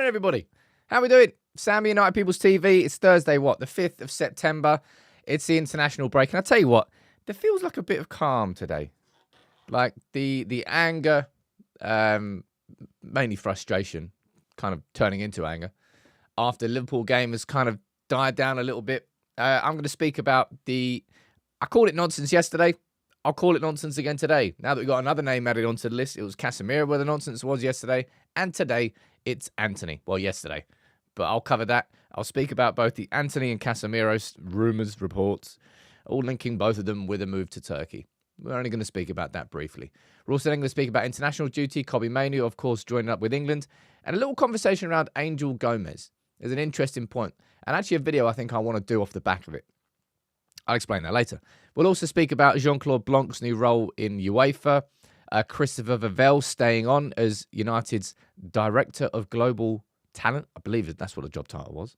Morning, everybody. How we doing? Sammy United People's TV. It's Thursday, the 5th of September. It's the international break. And I tell you what, there feels like a bit of calm today. Like the anger, mainly frustration, kind of turning into anger, after the Liverpool game has kind of died down a little bit. I'm going to speak about I called it nonsense yesterday. I'll call it nonsense again today. Now that we've got another name added onto the list, it was Casemiro where the nonsense was yesterday. And today, it's Antony. Well, yesterday. But I'll cover that. I'll speak about both the Antony and Casemiro rumours, reports, all linking both of them with a move to Turkey. We're only going to speak about that briefly. We're also going to speak about international duty. Manu, of course, joining up with England. And a little conversation around Angel Gomez. There's an interesting point. And actually a video I think I want to do off the back of it. I'll explain that later. We'll also speak about Jean-Claude Blanc's new role in UEFA. Christopher Vivell staying on as United's Director of Global Talent. I believe that's what the job title was.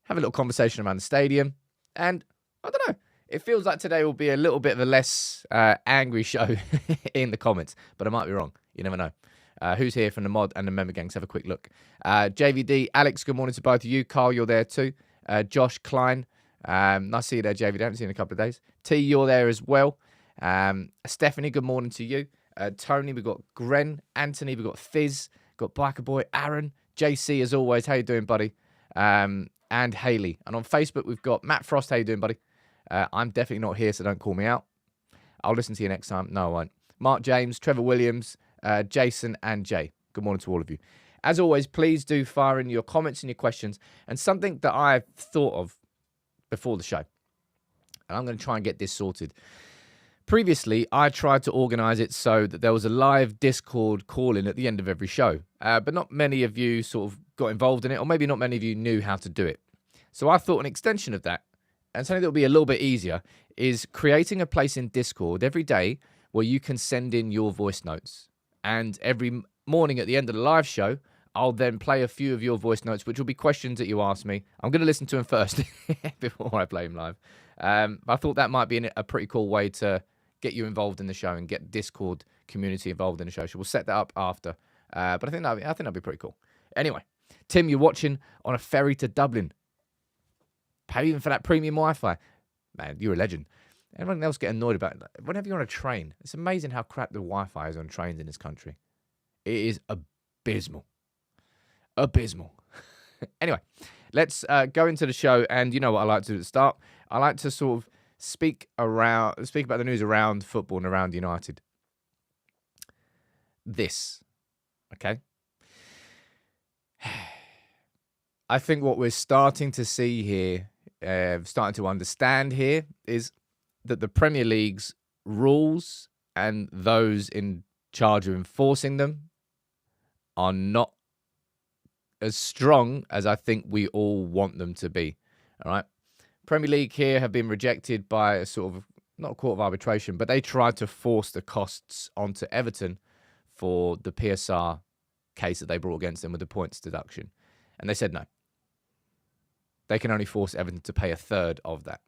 Have a little conversation around the stadium. And I don't know. It feels like today will be a little bit of a less angry show in the comments. But I might be wrong. You never know. Who's here from the mod and the member gangs? Have a quick look. JVD, Alex, good morning to both of you. Carl, you're there too. Josh Klein. Nice to see you there, JVD. I haven't seen you in a couple of days. T, you're there as well. Stephanie, good morning to you. Tony, we've got Gren. Anthony, we've got Fizz. Got Biker Boy. Aaron. JC, as always. How you doing, buddy? And Haley. And on Facebook, we've got Matt Frost. How you doing, buddy? I'm definitely not here, so don't call me out. I'll listen to you next time. No, I won't. Mark James, Trevor Williams, Jason, and Jay. Good morning to all of you. As always, please do fire in your comments and your questions. And something that I've thought of before the show, and I'm going to try and get this sorted. Previously, I tried to organise it so that there was a live Discord call-in at the end of every show, but not many of you sort of got involved in it, or maybe not many of you knew how to do it. So I thought an extension of that, and something that will be a little bit easier, is creating a place in Discord every day where you can send in your voice notes. And every morning at the end of the live show, I'll then play a few of your voice notes, which will be questions that you ask me. I'm going to listen to them first before I play them live. I thought that might be a pretty cool way to get you involved in the show and get Discord community involved in the show. So we'll set that up after. But I think that'd be pretty cool. Anyway, Tim, you're watching on a ferry to Dublin. Pay even for that premium Wi-Fi. Man, you're a legend. Everyone else get annoyed about it. Whenever you're on a train, it's amazing how crap the Wi-Fi is on trains in this country. It is abysmal. Abysmal. Anyway, let's go into the show. And you know what I like to do at the start? I like to sort of speak about the news around football and around United. This, okay? I think what we're starting to see here, starting to understand here, is that the Premier League's rules and those in charge of enforcing them are not as strong as I think we all want them to be. All right. Premier League here have been rejected by a sort of, not a court of arbitration, but they tried to force the costs onto Everton for the PSR case that they brought against them with the points deduction. And they said no. They can only force Everton to pay a third of that.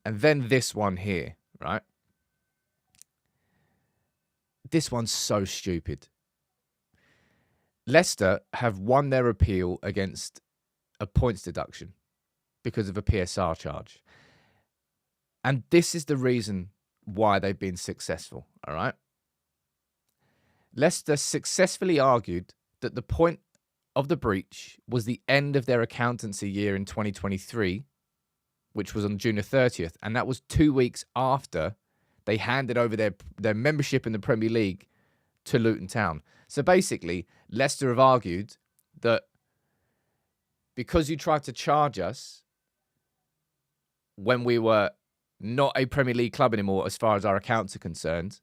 And then this one here, right? This one's so stupid. Leicester have won their appeal against a points deduction because of a PSR charge. And this is the reason why they've been successful, all right? Leicester successfully argued that the point of the breach was the end of their accountancy year in 2023, which was on June the 30th. And that was 2 weeks after they handed over their membership in the Premier League to Luton Town. So basically, Leicester have argued that because you tried to charge us when we were not a Premier League club anymore as far as our accounts are concerned,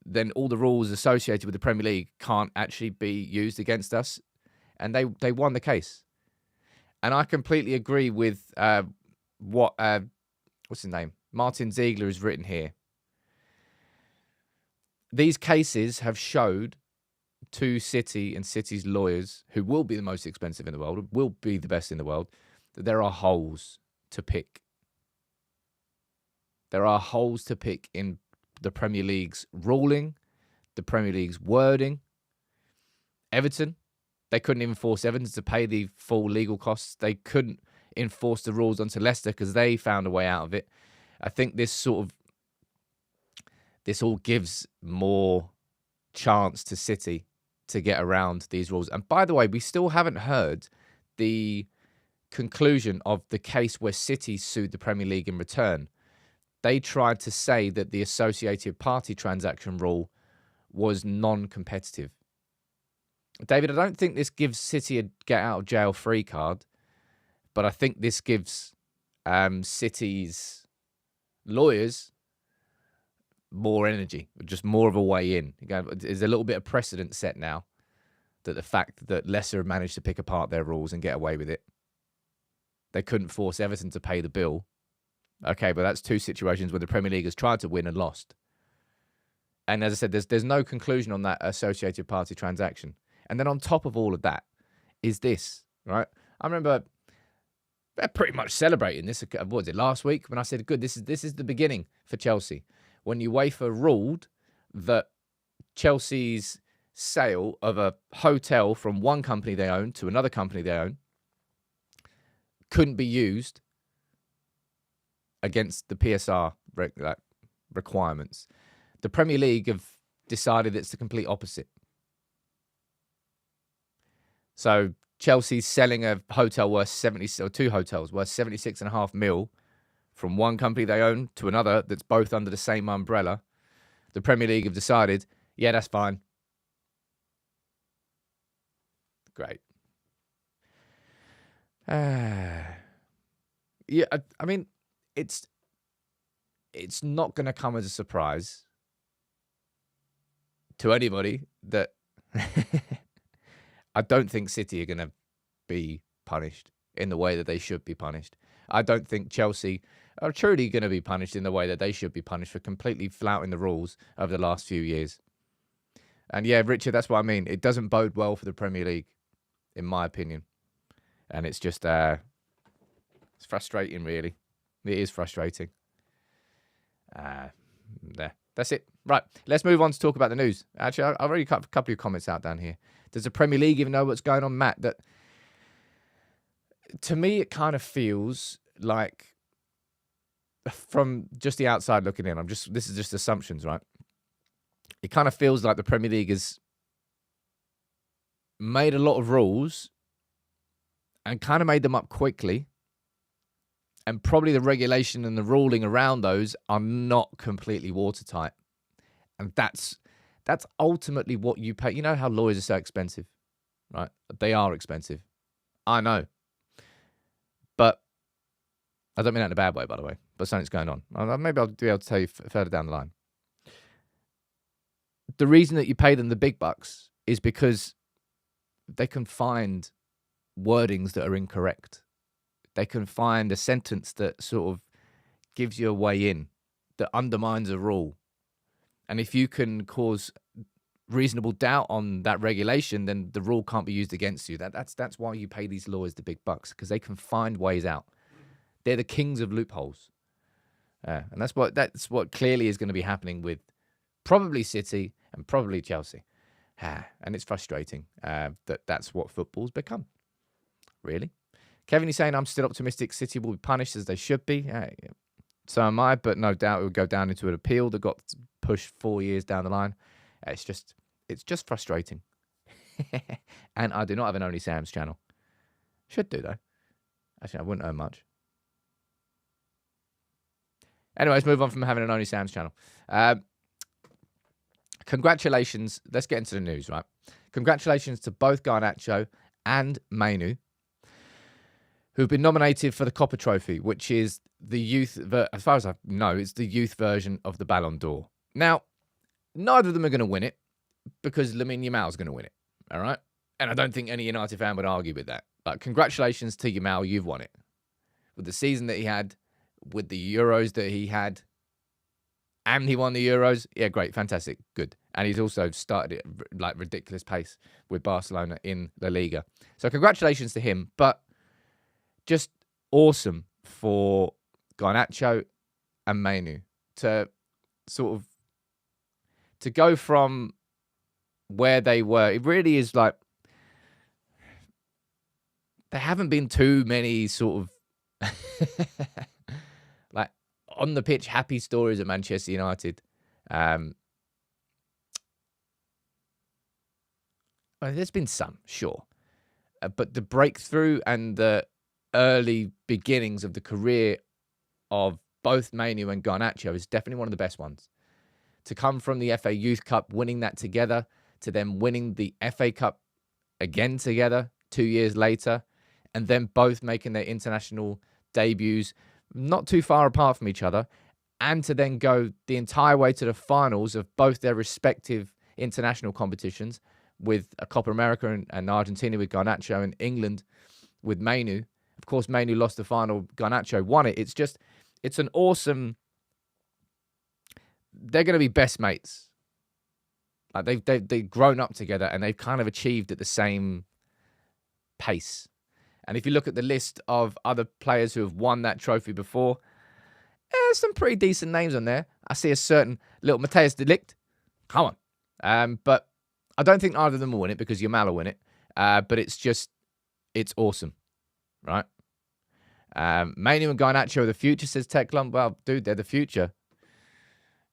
then all the rules associated with the Premier League can't actually be used against us. And they won the case. And I completely agree with what's his name? Martin Ziegler has written here. These cases have showed to City and City's lawyers, who will be the most expensive in the world, will be the best in the world, that there are holes to pick. There are holes to pick in the Premier League's ruling, the Premier League's wording. Everton They couldn't even force Everton to pay the full legal costs. They couldn't enforce the rules onto Leicester because they found a way out of it. I think this all gives more chance to City to get around these rules. And by the way, we still haven't heard the conclusion of the case where City sued the Premier League in return. They tried to say that the associated party transaction rule was non-competitive. David, I don't think this gives City a get-out-of-jail-free card, but I think this gives City's lawyers more energy, just more of a way in. There's a little bit of precedent set now that the fact that Leicester have managed to pick apart their rules and get away with it. They couldn't force Everton to pay the bill. Okay, but that's two situations where the Premier League has tried to win and lost. And as I said, there's no conclusion on that associated party transaction. And then on top of all of that is this, right? I remember they're pretty much celebrating this. What was it, last week? When I said, good, this is the beginning for Chelsea. When UEFA ruled that Chelsea's sale of a hotel from one company they own to another company they own couldn't be used against the PSR requirements. The Premier League have decided it's the complete opposite. So Chelsea's selling a hotel worth 2 hotels worth 76.5 mil from one company they own to another that's both under the same umbrella. The Premier League have decided, yeah, that's fine. Great. Yeah, I mean, it's not going to come as a surprise to anybody that I don't think City are going to be punished in the way that they should be punished. I don't think Chelsea are truly going to be punished in the way that they should be punished for completely flouting the rules over the last few years. And yeah, Richard, that's what I mean. It doesn't bode well for the Premier League, in my opinion. And it's just, it's frustrating, really. It is frustrating. There. That's it. Right, let's move on to talk about the news. Actually, I've already cut a couple of comments out down here. Does the Premier League even know what's going on, Matt? That, to me, it kind of feels like, from just the outside looking in, this is just assumptions, right? It kind of feels like the Premier League has made a lot of rules and kind of made them up quickly. And probably the regulation and the ruling around those are not completely watertight. And that's ultimately what you pay. You know how lawyers are so expensive, right? They are expensive. I know. But I don't mean that in a bad way, by the way. But something's going on. Maybe I'll be able to tell you further down the line. The reason that you pay them the big bucks is because they can find wordings that are incorrect. They can find a sentence that sort of gives you a way in, that undermines a rule. And if you can cause reasonable doubt on that regulation, then the rule can't be used against you. That's why you pay these lawyers the big bucks, because they can find ways out. They're the kings of loopholes. And that's what clearly is going to be happening with probably City and probably Chelsea. And it's frustrating that's what football's become, really. Kevin is saying, I'm still optimistic City will be punished as they should be. So am I, but no doubt it will go down into an appeal that got pushed 4 years down the line. It's just frustrating. And I do not have an Only Sam's channel. Should do, though. Actually, I wouldn't earn much. Anyways, move on from having an Only Sam's channel. Congratulations. Let's get into the news, right? Congratulations to both Garnacho and Manu, who've been nominated for the Copper Trophy, which is the youth, as far as I know, it's the youth version of the Ballon d'Or. Now, neither of them are going to win it because Lamine Yamal's going to win it, all right? And I don't think any United fan would argue with that. But congratulations to Yamal, you've won it. With the season that he had, with the Euros that he had, and he won the Euros. Yeah, great, fantastic, good. And he's also started it like ridiculous pace with Barcelona in La Liga. So congratulations to him, but just awesome for Garnacho and Manu to sort of to go from where they were. It really is like there haven't been too many sort of like on the pitch happy stories at Manchester United. Well, there's been some, sure. But the breakthrough and the early beginnings of the career of both Manu and Garnacho is definitely one of the best ones. To come from the FA Youth Cup, winning that together, to then winning the FA Cup again together 2 years later, and then both making their international debuts not too far apart from each other, and to then go the entire way to the finals of both their respective international competitions, with a Copa America and Argentina with Garnacho, and England with Manu. Of course, Manu lost the final. Garnacho won it. It's an awesome... They're going to be best mates. Like they've grown up together and they've kind of achieved at the same pace. And if you look at the list of other players who have won that trophy before, there's some pretty decent names on there. I see a certain little Matthijs de Ligt. Come on. But I don't think either of them will win it because Yamal will win it. But it's awesome, right? Manu and Garnacho are the future, says Techlump. Well, dude, they're the future.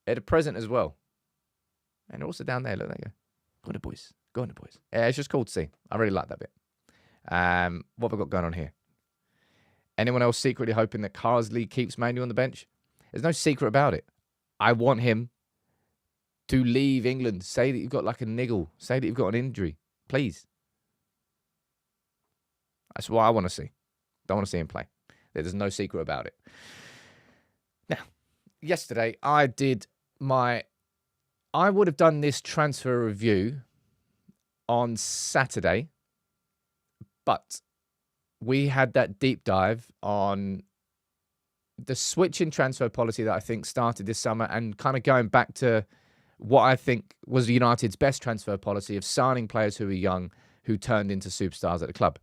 They're the present as well. And also down there, look, there you go. Go on the boys. Go on the boys. Yeah, it's just cool to see. I really like that bit. What have I got going on here? Anyone else secretly hoping that Carsley keeps Manu on the bench? There's no secret about it. I want him to leave England. Say that you've got like a niggle. Say that you've got an injury. Please. That's what I want to see. Don't want to see him play. There's no secret about it. Now, yesterday I would have done this transfer review on Saturday, but we had that deep dive on the switch in transfer policy that I think started this summer and kind of going back to what I think was United's best transfer policy of signing players who were young, who turned into superstars at the club.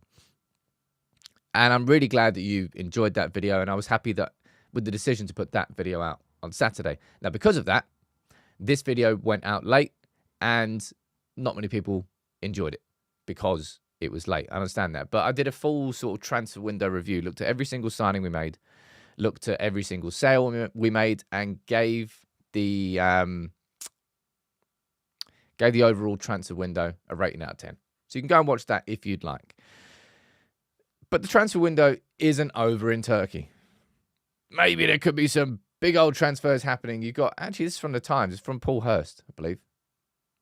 And I'm really glad that you enjoyed that video, and I was happy that with the decision to put that video out on Saturday. Now, because of that, this video went out late, and not many people enjoyed it because it was late. I understand that. But I did a full sort of transfer window review, looked at every single signing we made, looked at every single sale we made, and gave the overall transfer window a rating out of 10. So you can go and watch that if you'd like. But the transfer window isn't over in Turkey. Maybe there could be some big old transfers happening. You got, actually, this is from the Times. It's from Paul Hurst, I believe.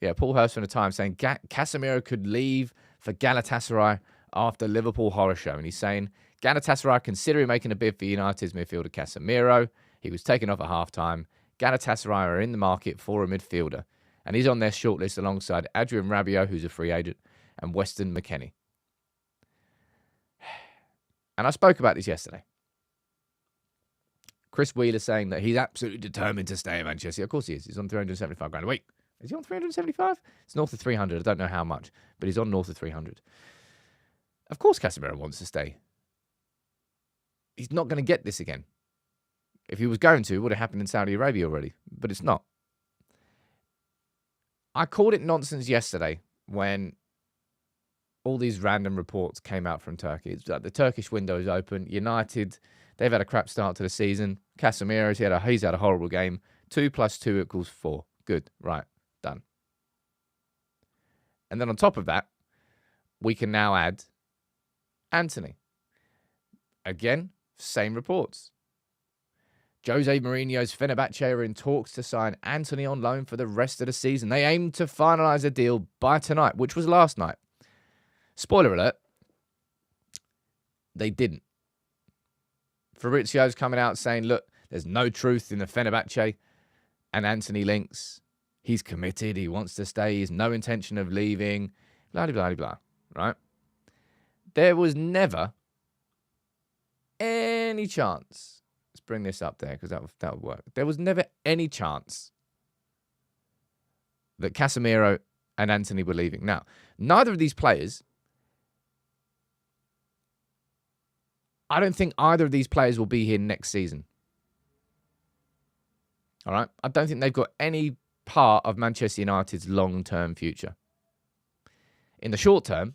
Yeah, Paul Hurst from the Times saying Casemiro could leave for Galatasaray after Liverpool horror show. And he's saying Galatasaray considering making a bid for United's midfielder Casemiro. He was taken off at halftime. Galatasaray are in the market for a midfielder. And he's on their shortlist alongside Adrian Rabiot, who's a free agent, and Weston McKennie. And I spoke about this yesterday. Chris Wheeler saying that he's absolutely determined to stay at Manchester. Of course he is. He's on 375 grand. Wait, is he on 375? It's north of 300. I don't know how much, but he's on north of 300. Of course Casemiro wants to stay. He's not going to get this again. If he was going to, it would have happened in Saudi Arabia already, but it's not. I called it nonsense yesterday when all these random reports came out from Turkey. It's like the Turkish window is open. United, they've had a crap start to the season. Casemiro, he's had a horrible game. 2 + 2 = 4. Good. Right. Done. And then on top of that, we can now add Antony. Again, same reports. Jose Mourinho's Fenerbahce are in talks to sign Antony on loan for the rest of the season. They aim to finalise a deal by tonight, which was last night. Spoiler alert, they didn't. Fabrizio's coming out saying, look, there's no truth in the Fenerbahce and Antony links. He's committed. He wants to stay. He has no intention of leaving. Blah, blah, blah, blah. Right? There was never any chance. Let's bring this up there because that would work. There was never any chance that Casemiro and Antony were leaving. Now, neither of these players, I don't think either of these players will be here next season. All right? I don't think they've got any part of Manchester United's long-term future. In the short term,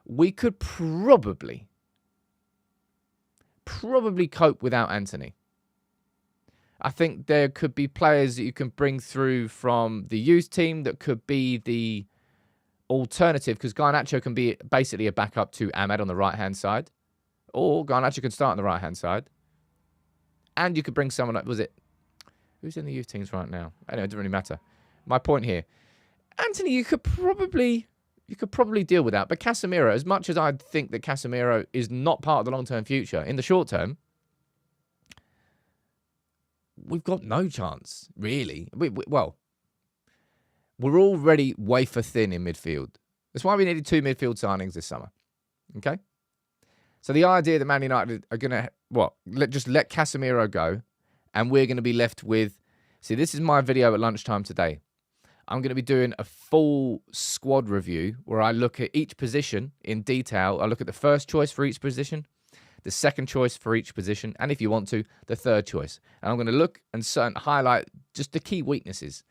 we could probably cope without Antony. I think there could be players that you can bring through from the youth team that could be the alternative, because Garnacho can be basically a backup to Ahmed on the right-hand side, or Garnacho can start on the right-hand side. And you could bring someone like, who's in the youth teams right now? Anyway, it doesn't really matter. My point here, Antony, you could probably deal with that. But Casemiro, as much as I think that Casemiro is not part of the long-term future, in the short term, we've got no chance, really. We're already wafer thin in midfield. That's why we needed 2 midfield signings this summer. Okay? So the idea that Man United are going to, just let Casemiro go, and we're going to be left with, see, this is my video at lunchtime today. I'm going to be doing a full squad review where I look at each position in detail. I look at the first choice for each position, the second choice for each position, and if you want to, the third choice. And I'm going to look and highlight just the key weaknesses.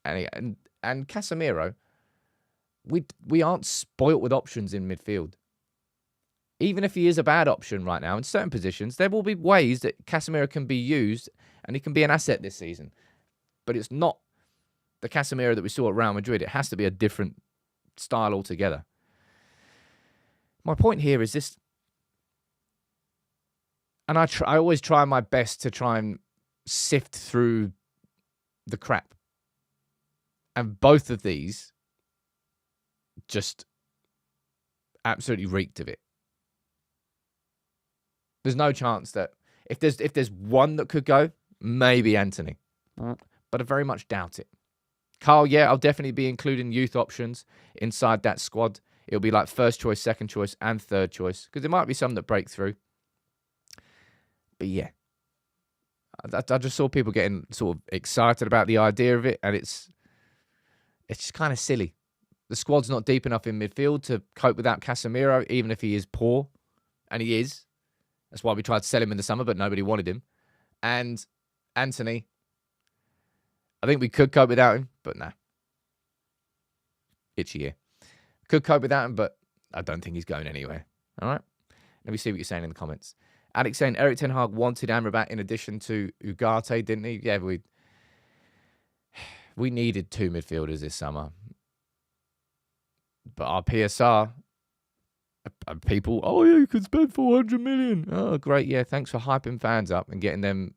And Casemiro, we aren't spoilt with options in midfield. Even if he is a bad option right now in certain positions, there will be ways that Casemiro can be used and he can be an asset this season. But it's not the Casemiro that we saw at Real Madrid. It has to be a different style altogether. My point here is this, and I always try my best to try and sift through the crap. And both of these just absolutely reeked of it. There's no chance that if there's one that could go, maybe Antony. But I very much doubt it. Carl, yeah, I'll definitely be including youth options inside that squad. It'll be like first choice, second choice, and third choice, because there might be some that break through. But yeah, I just saw people getting sort of excited about the idea of it, and it's just kind of silly. The squad's not deep enough in midfield to cope without Casemiro, even if he is poor, and he is. That's why we tried to sell him in the summer, but nobody wanted him. And Antony, I think we could cope without him, but nah. Itchy ear. Could cope without him, but I don't think he's going anywhere. All right? Let me see what you're saying in the comments. Alex saying Erik Ten Hag wanted Amrabat in addition to Ugarte, didn't he? Yeah, we needed 2 midfielders this summer. But our PSR, people, oh yeah, you could spend 400 million. Oh, great. Yeah, thanks for hyping fans up and getting them,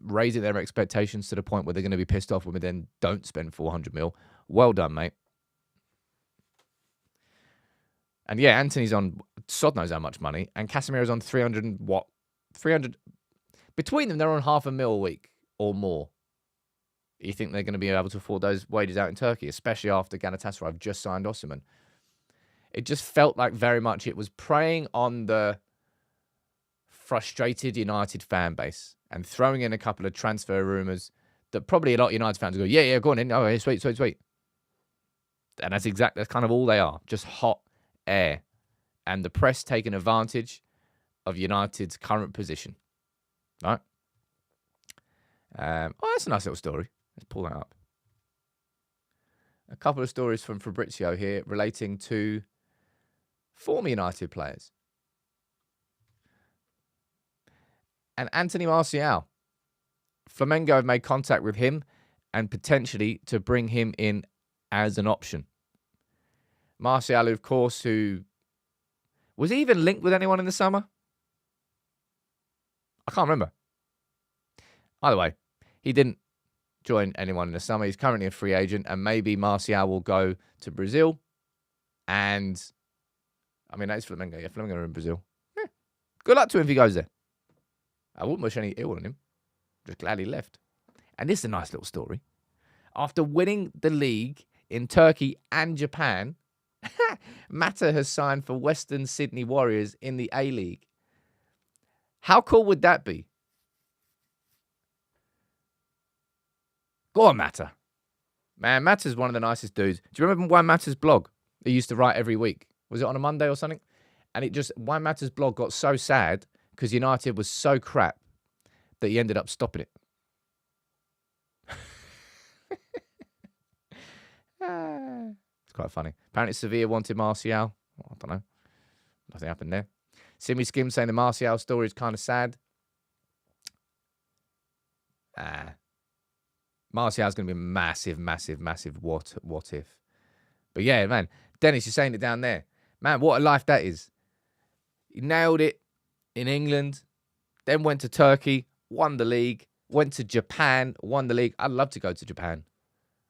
raising their expectations to the point where they're going to be pissed off when we then don't spend 400 mil. Well done, mate. And yeah, Antony's on sod knows how much money, and Casemiro's on 300 and what? 300. Between them, they're on $500,000 a week or more. You think they're going to be able to afford those wages out in Turkey, especially after Galatasaray have just signed Osimhen? It just felt like very much it was preying on the frustrated United fan base and throwing in a couple of transfer rumours that probably a lot of United fans go, yeah, go on in. Oh, yeah, sweet. And that's kind of all they are, just hot air. And the press taking advantage of United's current position. All right? That's a nice little story. Let's pull that up. A couple of stories from Fabrizio here relating to former United players. And Anthony Martial. Flamengo have made contact with him and potentially to bring him in as an option. Martial, of course, who was he even linked with anyone in the summer? I can't remember. Either way, he didn't join anyone in the summer. He's currently a free agent, and maybe Martial will go to Brazil. And I mean, that's Flamengo. Yeah, Flamengo are in Brazil. Yeah. Good luck to him if he goes there. I wouldn't wish any ill on him. Just glad he left. And this is a nice little story. After winning the league in Turkey and Japan, Mata has signed for Western Sydney Warriors in the A-League. How cool would that be? Go on, Mata. Man, Mata's one of the nicest dudes. Do you remember Juan Mata's blog? He used to write every week. Was it on a Monday or something? And Juan Mata's blog got so sad because United was so crap that he ended up stopping it. It's quite funny. Apparently Sevilla wanted Martial. I don't know. Nothing happened there. Simi Skim saying the Martial story is kind of sad. Martial's going to be massive, massive, massive what if. But yeah, man, Dennis, you're saying it down there. Man, what a life that is. He nailed it in England, then went to Turkey, won the league, went to Japan, won the league. I'd love to go to Japan.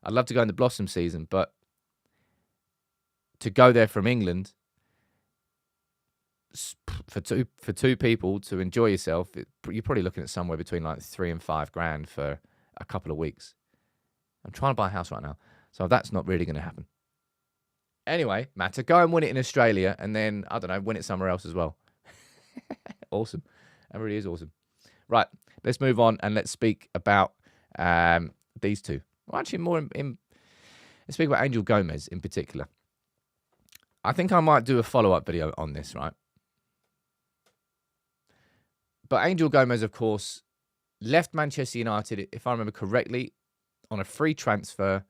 I'd love to go in the Blossom season, but to go there from England for two people to enjoy yourself, you're probably looking at somewhere between like $3,000 and $5,000 for a couple of weeks. I'm trying to buy a house right now, so that's not really going to happen. Anyway, Matter, go and win it in Australia, and then, I don't know, win it somewhere else as well. Awesome. That really is awesome. Right, let's move on and let's speak about these two. Well, actually, let's speak about Angel Gomez in particular. I think I might do a follow-up video on this, right? But Angel Gomez, of course, left Manchester United, if I remember correctly, on a free transfer.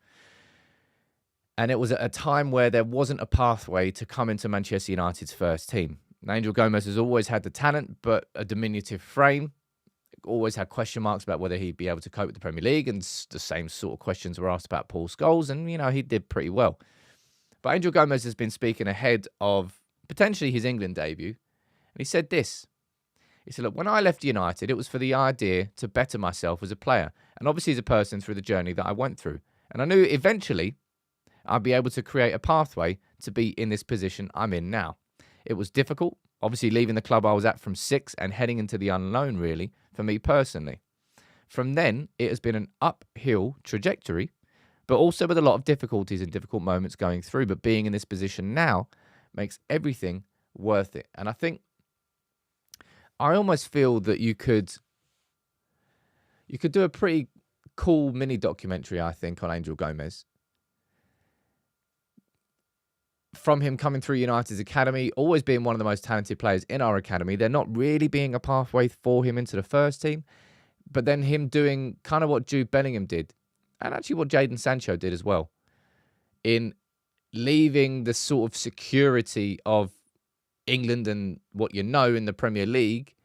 And it was at a time where there wasn't a pathway to come into Manchester United's first team. Angel Gomez has always had the talent, but a diminutive frame. Always had question marks about whether he'd be able to cope with the Premier League. And the same sort of questions were asked about Paul Scholes. And, you know, he did pretty well. But Angel Gomez has been speaking ahead of potentially his England debut. And he said this. He said, look, when I left United, it was for the idea to better myself as a player. And obviously as a person through the journey that I went through. And I knew eventually I'd be able to create a pathway to be in this position I'm in now. It was difficult, obviously leaving the club I was at from 6 and heading into the unknown, really, for me personally. From then, it has been an uphill trajectory, but also with a lot of difficulties and difficult moments going through. But being in this position now makes everything worth it. And I almost feel that you could do a pretty cool mini documentary, I think, on Angel Gomez. From him coming through United's academy, always being one of the most talented players in our academy, there not really being a pathway for him into the first team, but then him doing kind of what Jude Bellingham did, and actually what Jadon Sancho did as well, in leaving the sort of security of England and what you know in the Premier League,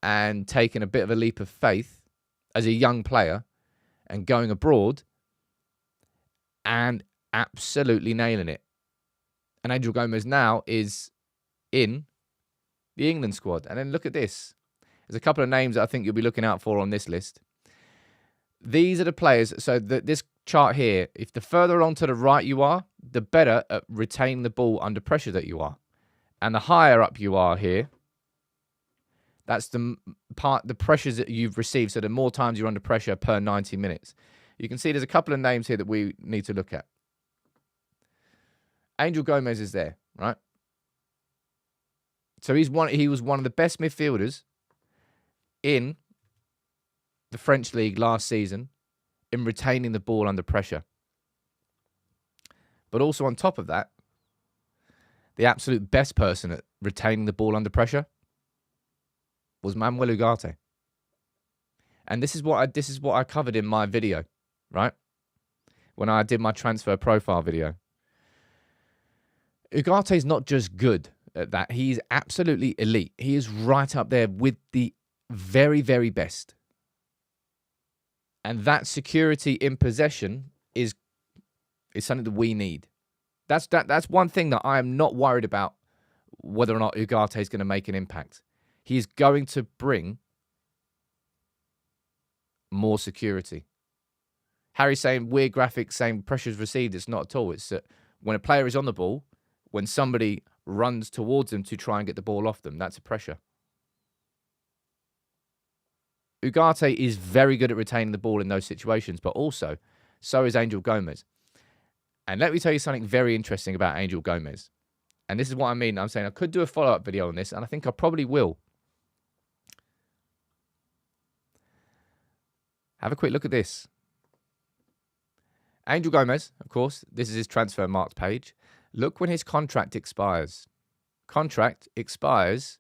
and taking a bit of a leap of faith as a young player and going abroad and absolutely nailing it. And Angel Gomez now is in the England squad. And then look at this. There's a couple of names that I think you'll be looking out for on this list. These are the players. So this chart here, if the further along to the right you are, the better at retaining the ball under pressure that you are. And the higher up you are here, that's the pressures that you've received. So the more times you're under pressure per 90 minutes. You can see there's a couple of names here that we need to look at. Angel Gomez is there, right? So he was one of the best midfielders in the French league last season in retaining the ball under pressure. But also on top of that, the absolute best person at retaining the ball under pressure was Manuel Ugarte. And this is what I covered in my video, right? When I did my transfer profile video. Ugarte is not just good at that. He's absolutely elite. He is right up there with the very, very best. And that security in possession is something that we need. That's one thing that I am not worried about whether or not Ugarte is going to make an impact. He is going to bring more security. Harry's saying weird graphics saying pressures received. It's not at all. It's that when a player is on the ball, when somebody runs towards them to try and get the ball off them, that's a pressure. Ugarte is very good at retaining the ball in those situations, but also, so is Angel Gomez. And let me tell you something very interesting about Angel Gomez. And this is what I mean. I'm saying I could do a follow-up video on this, and I think I probably will. Have a quick look at this. Angel Gomez, of course, this is his transfer marked page. Look when his contract expires. Contract expires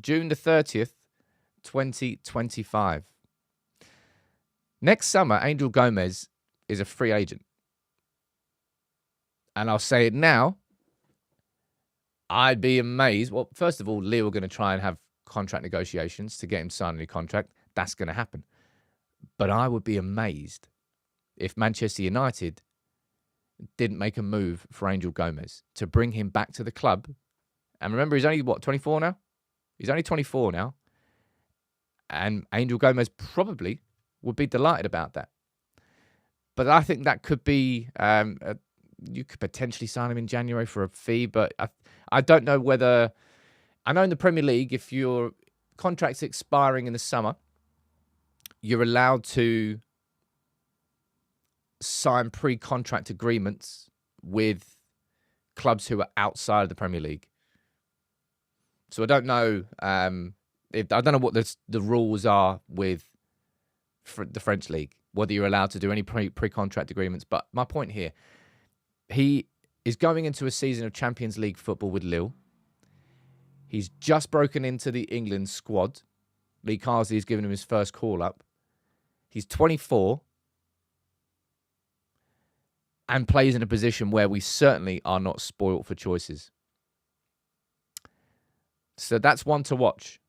June the 30th, 2025. Next summer, Angel Gomez is a free agent. And I'll say it now. I'd be amazed. Well, first of all, Lille are going to try and have contract negotiations to get him to sign a new contract. That's going to happen. But I would be amazed if Manchester United didn't make a move for Angel Gomez to bring him back to the club. And remember, he's only, 24 now? He's only 24 now. And Angel Gomez probably would be delighted about that. But I think that could be, you could potentially sign him in January for a fee. But I don't know whether, I know in the Premier League, if your contract's expiring in the summer, you're allowed to sign pre-contract agreements with clubs who are outside of the Premier League. So I don't know I don't know what the rules are with the French league, whether you're allowed to do any pre-contract agreements. But my point here, he is going into a season of Champions League football with Lille. He's just broken into the England squad. Lee Carsley has given him his first call-up. He's 24 and plays in a position where we certainly are not spoilt for choices. So that's one to watch.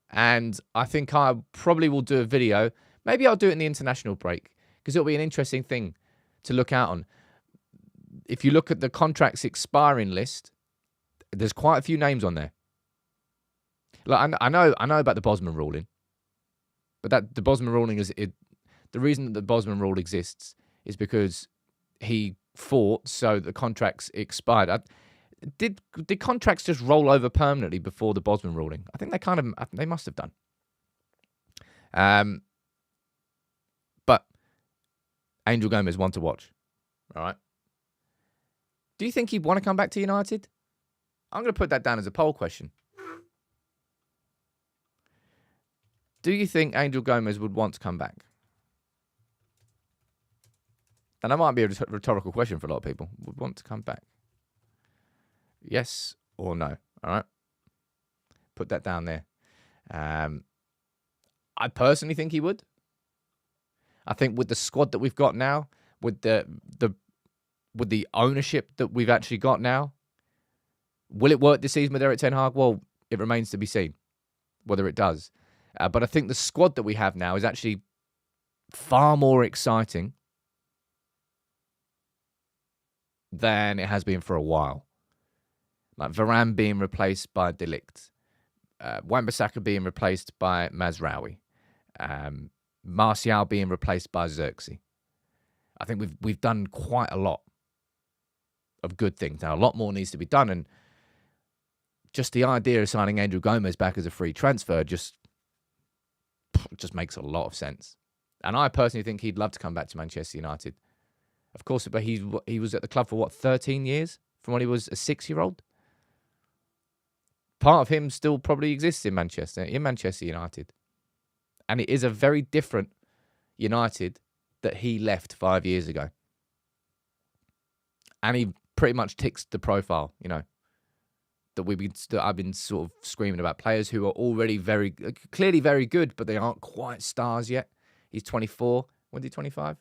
And I think I probably will do a video. Maybe I'll do it in the international break because it'll be an interesting thing to look out on. If you look at the contracts expiring list, there's quite a few names on there. Like I know about the Bosman ruling, but the Bosman ruling the reason that the Bosman rule exists is because he fought so the contracts expired. Did contracts just roll over permanently before the Bosman ruling? I think they must have done. But Angel Gomez, one to watch. All right. Do you think he'd want to come back to United? I'm going to put that down as a poll question. Do you think Angel Gomez would want to come back? And that might be a rhetorical question for a lot of people. Would want to come back? Yes or no? All right. Put that down there. I personally think he would. I think with the squad that we've got now, with the ownership that we've actually got now, will it work this season with Erik ten Hag? Well, it remains to be seen whether it does. But I think the squad that we have now is actually far more exciting than it has been for a while. Like Varane being replaced by De Ligt, Wan-Bissaka being replaced by Mazraoui, Martial being replaced by Xerxes. I think we've done quite a lot of good things. Now, a lot more needs to be done, and just the idea of signing Angel Gomez back as a free transfer just makes a lot of sense. And I personally think he'd love to come back to Manchester United. Of course, but he was at the club for, 13 years? From when he was a 6-year-old? Part of him still probably exists in Manchester United. And it is a very different United that he left 5 years ago. And he pretty much ticks the profile, that I've been sort of screaming about. Players who are already clearly very good, but they aren't quite stars yet. He's 24. When did he 25?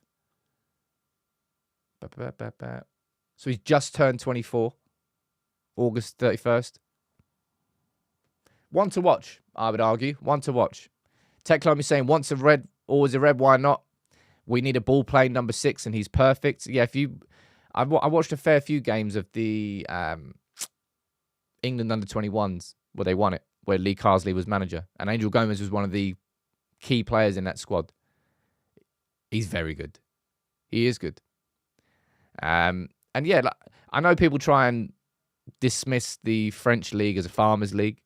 So he's just turned 24. August 31st. One to watch, I would argue. One to watch. Techlome is saying, once a red, always a red, why not? We need a ball-playing number 6, and he's perfect. Yeah, I watched a fair few games of the England under-21s where they won it, where Lee Carsley was manager. And Angel Gomez was one of the key players in that squad. He's very good. He is good. And yeah, I know people try and dismiss the French league as a farmers league,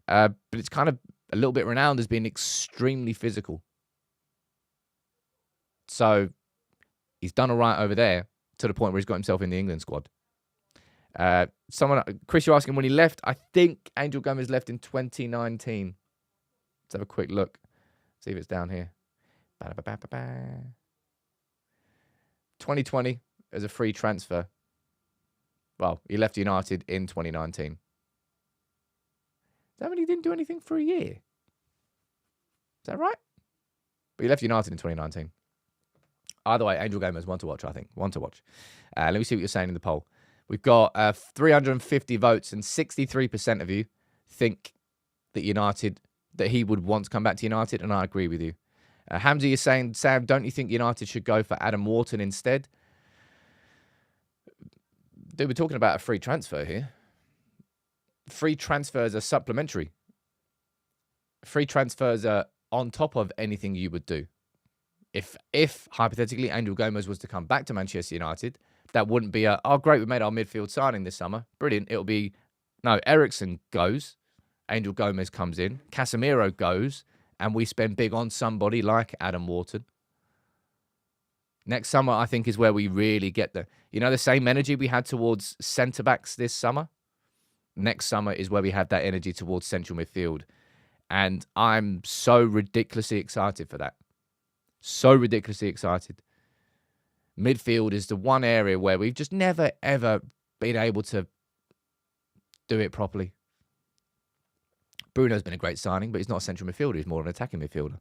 but it's kind of a little bit renowned as being extremely physical. So he's done all right over there to the point where he's got himself in the England squad. Chris, you're asking when he left. I think Angel Gomez left in 2019. Let's have a quick look. See if it's down here. 2020 as a free transfer. Well, he left United in 2019. Does that mean he didn't do anything for a year? Is that right? But he left United in 2019. Either way, Angel Gomez, one to watch, I think. One to watch. Let me see what you're saying in the poll. We've got 350 votes, and 63% of you think that he would want to come back to United, and I agree with you. Hamza, you're saying, Sam, don't you think United should go for Adam Wharton instead? Dude, we're talking about a free transfer here. Free transfers are supplementary. Free transfers are on top of anything you would do. If hypothetically Angel Gomez was to come back to Manchester United, that wouldn't be oh great, we made our midfield signing this summer. Brilliant. It'll be, no, Eriksen goes, Angel Gomez comes in, Casemiro goes, and we spend big on somebody like Adam Wharton. Next summer, I think, is where we really get the same energy we had towards centre-backs this summer. Next summer is where we have that energy towards central midfield. And I'm so ridiculously excited for that. So ridiculously excited. Midfield is the one area where we've just never, ever been able to do it properly. Bruno's been a great signing, but he's not a central midfielder. He's more of an attacking midfielder.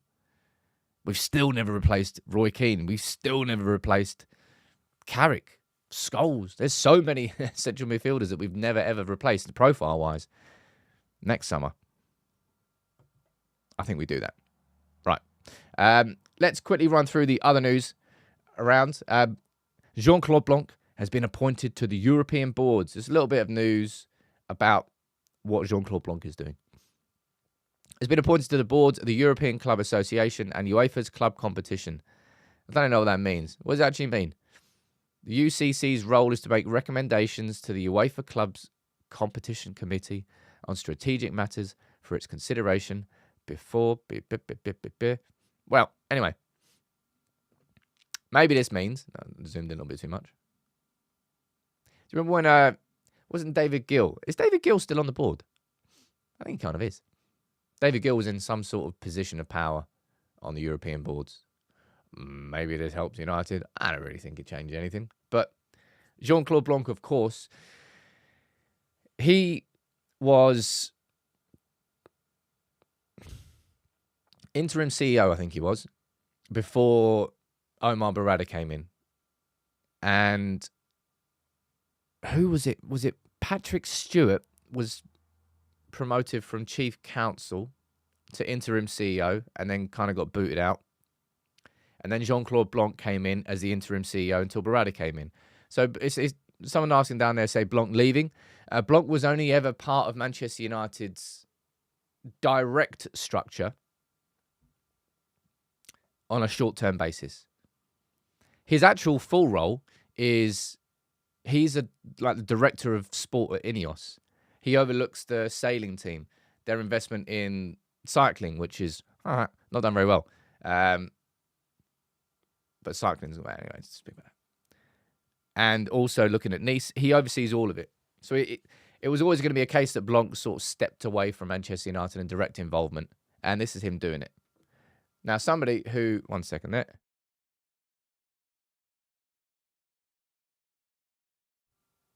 We've still never replaced Roy Keane. We've still never replaced Carrick, Scholes. There's so many central midfielders that we've never, ever replaced profile-wise. Next summer, I think we do that. Right. Let's quickly run through the other news around. Jean-Claude Blanc has been appointed to the European boards. There's a little bit of news about what Jean-Claude Blanc is doing. Has been appointed to the boards of the European Club Association and UEFA's club competition. I don't know what that means. What does it actually mean? The UCC's role is to make recommendations to the UEFA Club's competition committee on strategic matters for its consideration before... Well, anyway. Maybe this means... I zoomed in a little bit too much. Do you remember when... wasn't David Gill... Is David Gill still on the board? I think he kind of is. David Gill was in some sort of position of power on the European boards. Maybe this helps United. I don't really think it changed anything. But Jean-Claude Blanc, of course, he was interim CEO, I think he was, before Omar Barada came in. And who was it? Was it Patrick Stewart was promoted from chief counsel to interim CEO and then kind of got booted out. And then Jean-Claude Blanc came in as the interim CEO until Barada came in. So it's someone asking down there, say Blanc leaving. Blanc was only ever part of Manchester United's direct structure on a short-term basis. His actual full role is he's like the director of sport at Ineos. He overlooks the sailing team, their investment in cycling, which is not done very well. But cycling is anyway, to speak about that. And also looking at Nice, he oversees all of it. So it was always going to be a case that Blanc sort of stepped away from Manchester United and direct involvement. And this is him doing it. Now, somebody who... One second there.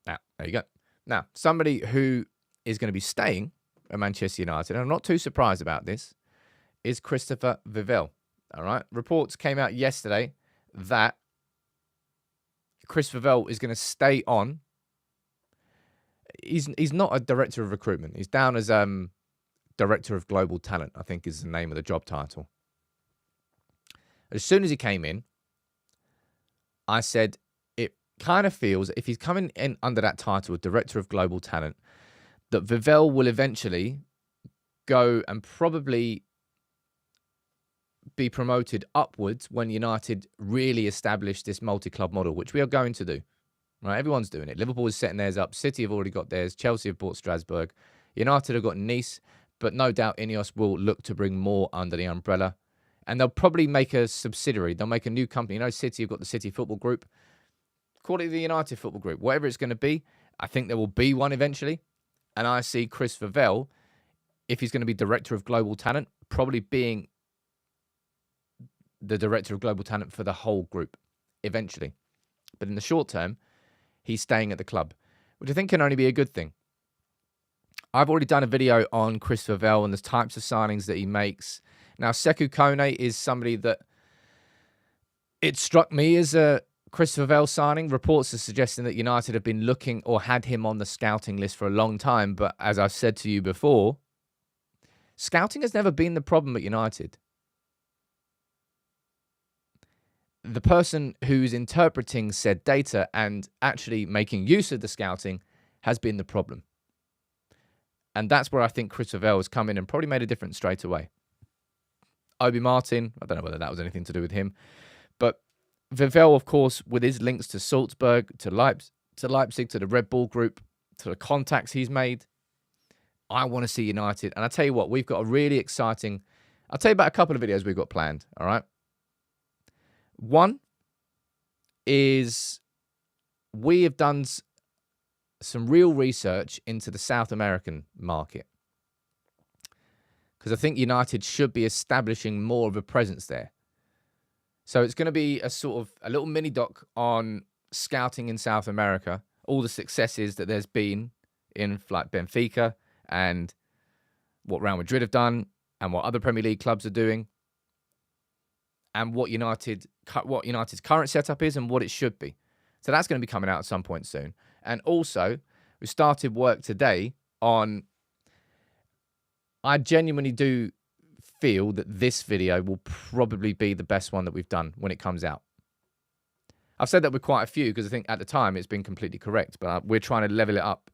Now, there you go. Now, somebody who is going to be staying at Manchester United, and I'm not too surprised about this, is Christopher Vivell. All right. Reports came out yesterday that Chris Vivell is going to stay on. He's not a director of recruitment. He's down as director of global talent, I think is the name of the job title. As soon as he came in, I said it kind of feels, if he's coming in under that title of director of global talent, that Vivell will eventually go and probably be promoted upwards when United really establish this multi-club model, which we are going to do. Right? Everyone's doing it. Liverpool is setting theirs up. City have already got theirs. Chelsea have bought Strasbourg. United have got Nice, but no doubt Ineos will look to bring more under the umbrella. And they'll probably make a subsidiary. They'll make a new company. You know, City have got the City Football Group. Call it the United Football Group. Whatever it's going to be, I think there will be one eventually. And I see Chris Vivell, if he's going to be director of global talent, probably being the director of global talent for the whole group eventually. But in the short term, he's staying at the club, which I think can only be a good thing. I've already done a video on Chris Vivell and the types of signings that he makes. Now, Sekou Kone is somebody that it struck me as a Chris Vivell signing, reports are suggesting that United have been looking or had him on the scouting list for a long time. But as I've said to you before, scouting has never been the problem at United. The person who's interpreting said data and actually making use of the scouting has been the problem. And that's where I think Chris Vivell has come in and probably made a difference straight away. Obi Martin, I don't know whether that was anything to do with him. But Vivell, of course, with his links to Salzburg, to Leipzig, to the Red Bull Group, to the contacts he's made, I want to see United. And I tell you what, we've got a really exciting... I'll tell you about a couple of videos we've got planned, all right? One is we have done some real research into the South American market, because I think United should be establishing more of a presence there. So it's going to be a sort of a little mini doc on scouting in South America, all the successes that there's been in like Benfica and what Real Madrid have done and what other Premier League clubs are doing, and what United's current setup is and what it should be. So that's going to be coming out at some point soon. And also, we started work today on... I genuinely do feel that this video will probably be the best one that we've done when it comes out. I've said that with quite a few because I think at the time it's been completely correct, but we're trying to level it up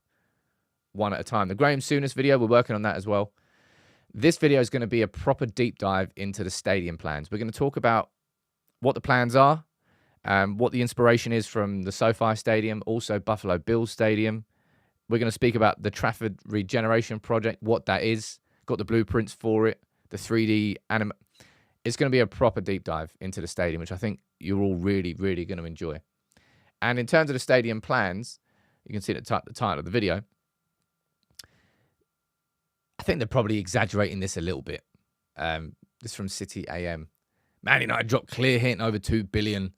one at a time. The Graham Souness video, we're working on that as well. This video is going to be a proper deep dive into the stadium plans. We're going to talk about what the plans are, what the inspiration is from the SoFi Stadium, also Buffalo Bills Stadium. We're going to speak about the Trafford Regeneration Project, what that is, got the blueprints for it, the 3D anime. It's going to be a proper deep dive into the stadium, which I think you're all really, really going to enjoy. And in terms of the stadium plans, you can see at the title of the video, I think they're probably exaggerating this a little bit. This is from City AM. Man United dropped clear hint over 2 billion.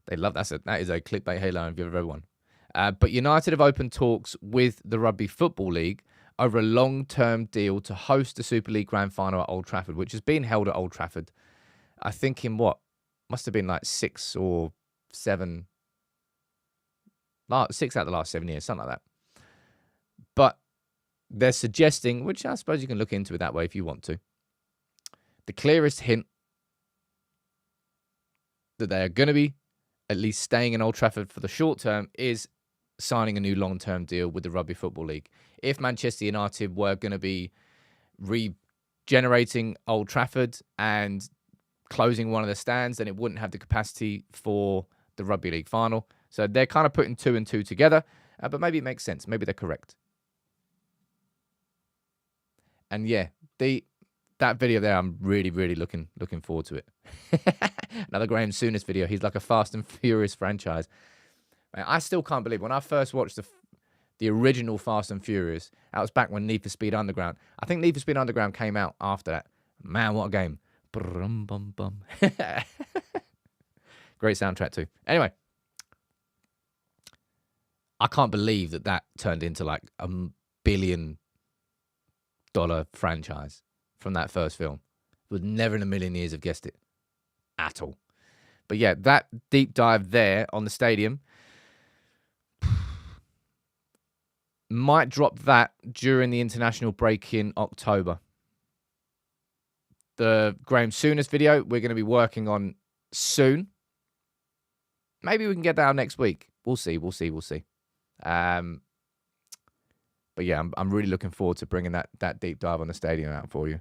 They love that. That is a clickbait halo if you've ever read one. But United have opened talks with the Rugby Football League over a long-term deal to host the Super League Grand Final at Old Trafford, which has been held at Old Trafford, I think in what? Must have been like 6 or 7... 6 out of the last 7 years, something like that. But they're suggesting, which I suppose you can look into it that way if you want to, the clearest hint that they are going to be at least staying in Old Trafford for the short term is signing a new long-term deal with the Rugby Football League. If Manchester United were going to be regenerating Old Trafford and closing one of the stands, then it wouldn't have the capacity for the Rugby League final. So they're kind of putting 2 and 2 together, but maybe it makes sense. Maybe they're correct. And yeah, that video there, I'm really, really looking forward to it. Another Graham Souness video. He's like a Fast and Furious franchise. Man, I still can't believe when I first watched the original Fast and Furious. That was back when Need for Speed Underground. I think Need for Speed Underground came out after that. Man, what a game! Brum, bum, bum. Great soundtrack too. Anyway, I can't believe that turned into like $1 billion franchise from that first film. Would never in a million years have guessed it at all. But yeah, that deep dive there on the stadium, might drop that during the international break in October. The Graham Souness video we're going to be working on soon. Maybe we can get that out next week. We'll see. But yeah, I'm really looking forward to bringing that deep dive on the stadium out for you.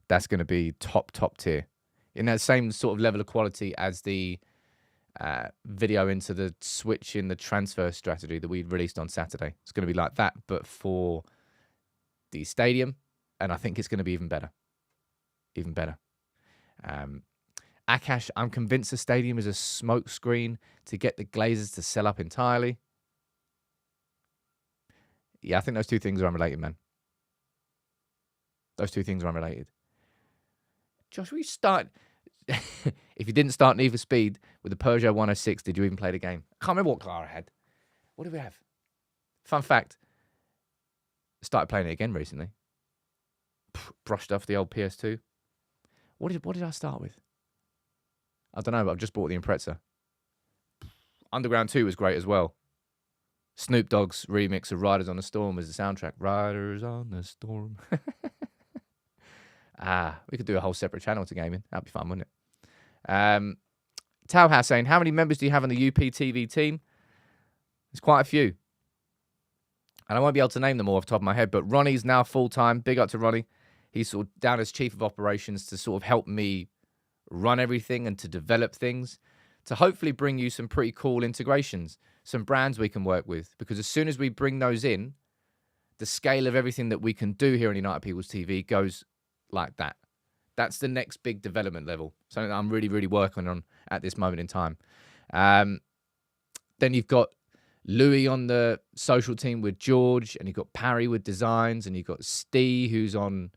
That's going to be top tier. In that same sort of level of quality as the video into the switch in the transfer strategy that we released on Saturday. It's going to be like that, but for the stadium. And I think it's going to be even better. Akash, I'm convinced the stadium is a smoke screen to get the Glazers to sell up entirely. Yeah, I think those two things are unrelated, man. Those two things are unrelated. Josh, we start... If you didn't start Need for Speed with the Peugeot 106, did you even play the game? I can't remember what car I had. What did we have? Fun fact. Started playing it again recently. Brushed off the old PS2. What did I start with? I don't know, but I've just bought the Impreza. Underground 2 was great as well. Snoop Dogg's remix of Riders on the Storm was the soundtrack. Riders on the Storm. We could do a whole separate channel to gaming. That'd be fun, wouldn't it? Tauhouse saying, how many members do you have on the UPTV team? There's quite a few. And I won't be able to name them all off the top of my head, but Ronnie's now full-time. Big up to Ronnie. He's sort of down as chief of operations to sort of help me run everything and to develop things, to hopefully bring you some pretty cool integrations, some brands we can work with. Because as soon as we bring those in, the scale of everything that we can do here on United People's TV goes like that. That's the next big development level. Something that I'm really, really working on at this moment in time. Then you've got Louis on the social team with George, and you've got Parry with designs, and you've got Steve who's on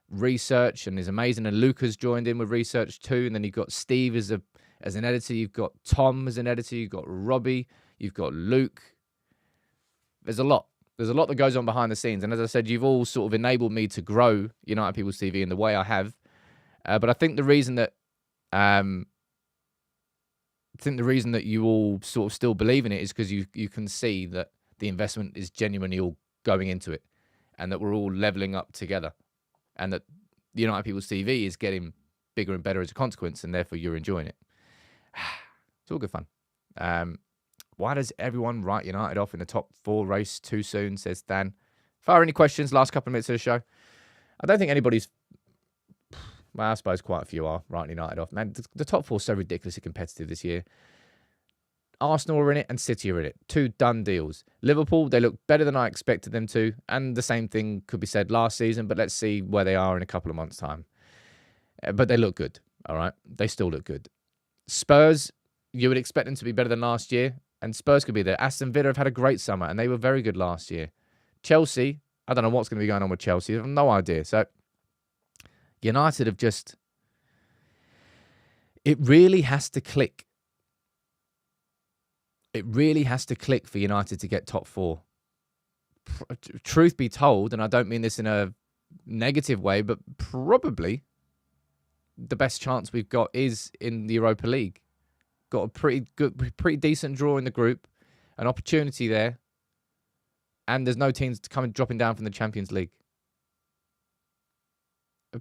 research and is amazing, and Luca's joined in with research too. And then you've got Steve as an editor, you've got Tom as an editor, you've got Robbie, you've got Luke. There's a lot that goes on behind the scenes, and as I said, you've all sort of enabled me to grow United People's TV in the way I have. But I think the reason that you all sort of still believe in it is because you can see that the investment is genuinely all going into it, and that we're all leveling up together, and that United People's TV is getting bigger and better as a consequence, and therefore you're enjoying it. It's all good fun. Why does everyone write United off in the top 4 race too soon, says Dan. Fire any questions, last couple of minutes of the show. I don't think anybody's... Well, I suppose quite a few are writing United off. Man, the top 4 is so ridiculously competitive this year. Arsenal are in it and City are in it. 2 done deals. Liverpool, they look better than I expected them to. And the same thing could be said last season, but let's see where they are in a couple of months' time. But they look good, all right? They still look good. Spurs, you would expect them to be better than last year, and Spurs could be there. Aston Villa have had a great summer, and they were very good last year. Chelsea, I don't know what's going to be going on with Chelsea. I have no idea. So United have just... It really has to click. It really has to click for United to get top 4. Truth be told, and I don't mean this in a negative way, but probably the best chance we've got is in the Europa League. Got a pretty decent draw in the group, an opportunity there, and there's no teams coming dropping down from the Champions League.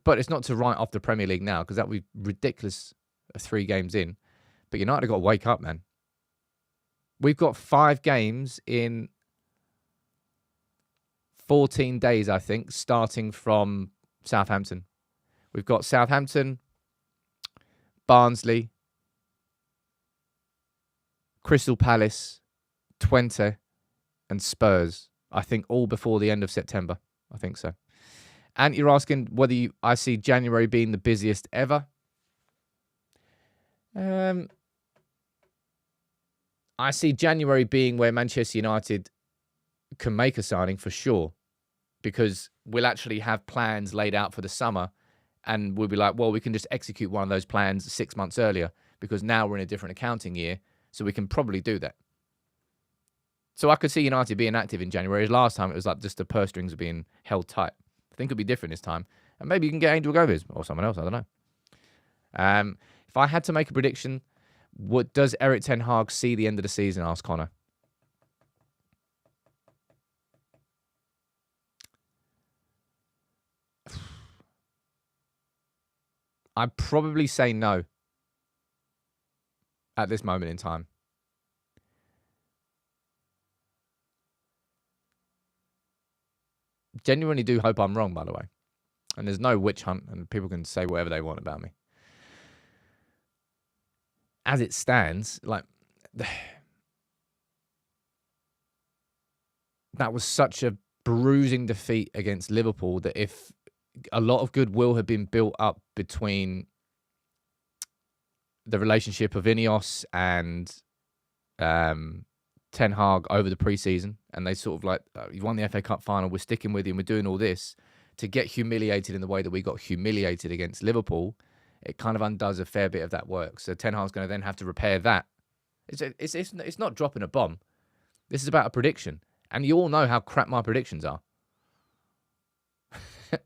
But it's not to write off the Premier League now, because that would be ridiculous 3 games in. But United have got to wake up, man. We've got 5 games in 14 days, I think, starting from Southampton. We've got Southampton, Barnsley, Crystal Palace, Twente, and Spurs. I think all before the end of September. I think so. And you're asking whether I see January being the busiest ever. I see January being where Manchester United can make a signing for sure, because we'll actually have plans laid out for the summer, and we'll be like, well, we can just execute one of those plans 6 months earlier, because now we're in a different accounting year, so we can probably do that. So I could see United being active in January. Last time it was like just the purse strings are being held tight. I think it'll be different this time. And maybe you can get Angel Gomez or someone else. I don't know. If I had to make a prediction, does Erik ten Hag see the end of the season? Asked Connor. I'd probably say no at this moment in time. Genuinely do hope I'm wrong, by the way. And there's no witch hunt, and people can say whatever they want about me. As it stands, like, that was such a bruising defeat against Liverpool that if a lot of goodwill had been built up between the relationship of Ineos and Ten Hag over the pre-season, and they sort of like, you won the FA Cup final, we're sticking with you and we're doing all this, to get humiliated in the way that we got humiliated against Liverpool, it kind of undoes a fair bit of that work. So Ten Hag's going to then have to repair that. It's not dropping a bomb. This is about a prediction. And you all know how crap my predictions are.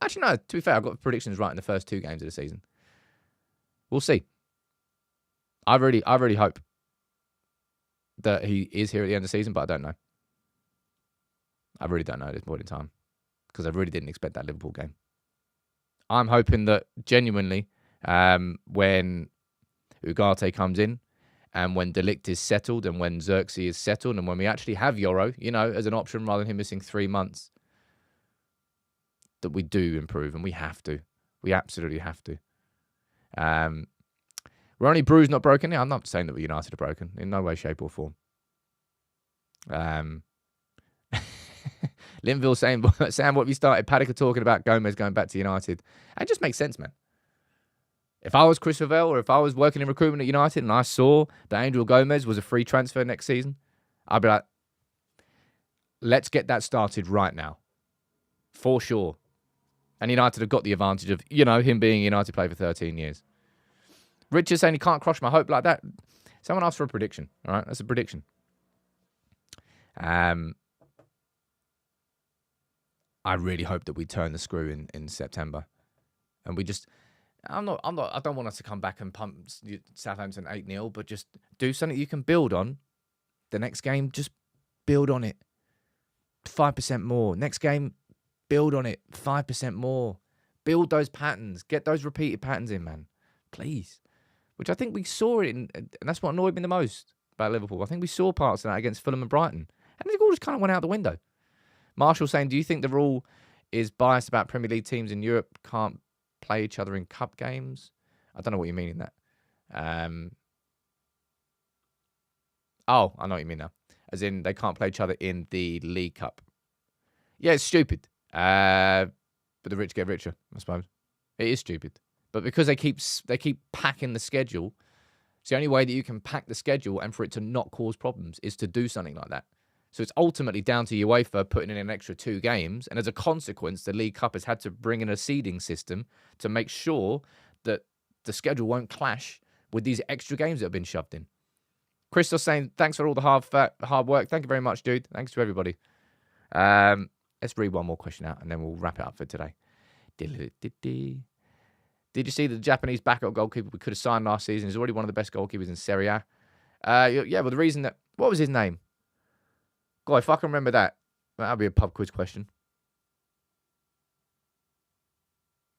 Actually, no, to be fair, I got predictions right in the first 2 games of the season. We'll see. I really hope. that he is here at the end of the season, but I don't know. I really don't know at this point in time because I really didn't expect that Liverpool game. I'm hoping that genuinely when Ugarte comes in and when De Ligt is settled and when Xerxes is settled and when we actually have Euro, as an option rather than him missing 3 months, that we do improve, and we have to. We absolutely have to. We're only bruised, not broken. I'm not saying that we're United are broken in no way, shape, or form. Linville saying, Sam, what have you started? Paddock are talking about Gomez going back to United. It just makes sense, man. If I was Chris Vivell or if I was working in recruitment at United and I saw that Angel Gomez was a free transfer next season, I'd be like, let's get that started right now. For sure. And United have got the advantage of, him being a United player for 13 years. Richard saying he can't crush my hope like that. Someone asked for a prediction. All right, that's a prediction. I really hope that we turn the screw in September. And we just, I don't want us to come back and pump Southampton 8-0, but just do something you can build on. The next game, just build on it. 5% more. Next game, build on it. 5% more. Build those patterns. Get those repeated patterns in, man. Please. Which I think we saw it in, and that's what annoyed me the most about Liverpool. I think we saw parts of that against Fulham and Brighton. And it all just kind of went out the window. Marshall saying, do you think the rule is biased about Premier League teams in Europe can't play each other in cup games? I don't know what you mean in that. Oh, I know what you mean now. As in, they can't play each other in the League Cup. Yeah, it's stupid. But the rich get richer, I suppose. It is stupid. But because they keep packing the schedule, it's the only way that you can pack the schedule and for it to not cause problems is to do something like that. So it's ultimately down to UEFA putting in an extra 2 games. And as a consequence, the League Cup has had to bring in a seeding system to make sure that the schedule won't clash with these extra games that have been shoved in. Christos saying, thanks for all the hard work. Thank you very much, dude. Thanks to everybody. Let's read one more question out and then we'll wrap it up for today. Did you see the Japanese backup goalkeeper we could have signed last season? He's already one of the best goalkeepers in Serie A. Yeah, well, the reason that... What was his name? God, if I can remember that, that'll be a pub quiz question.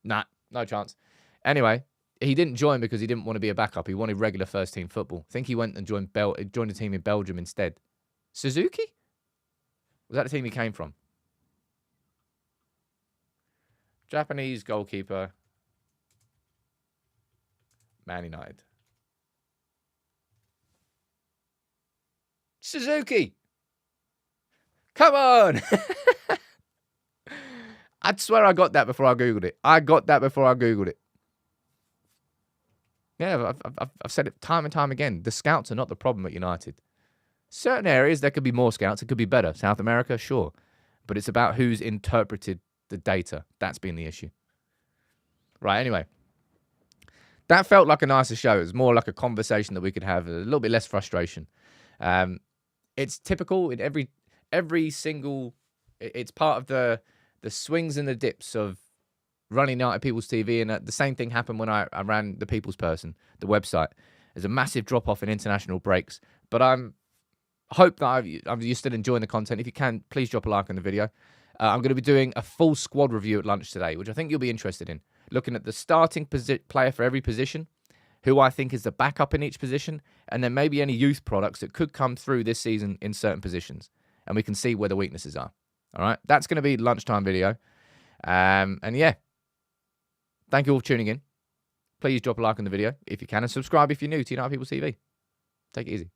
Nah, no chance. Anyway, he didn't join because he didn't want to be a backup. He wanted regular first-team football. I think he went and joined a team in Belgium instead. Suzuki? Was that the team he came from? Japanese goalkeeper... Man United. Suzuki! Come on! I'd swear I got that before I Googled it. Yeah, I've said it time and time again. The scouts are not the problem at United. Certain areas, there could be more scouts. It could be better. South America, sure. But it's about who's interpreted the data. That's been the issue. Right, anyway. That felt like a nicer show. It was more like a conversation that we could have, a little bit less frustration. It's typical in every single... It's part of the swings and the dips of running United People's TV, and the same thing happened when I ran the People's Person, the website. There's a massive drop-off in international breaks, but I hope that you're still enjoying the content. If you can, please drop a like on the video. I'm going to be doing a full squad review at lunch today, which I think you'll be interested in. Looking at the starting player for every position, who I think is the backup in each position, and then maybe any youth products that could come through this season in certain positions. And we can see where the weaknesses are. All right? That's going to be the lunchtime video. And yeah, thank you all for tuning in. Please drop a like on the video if you can, and subscribe if you're new to United People's TV. Take it easy.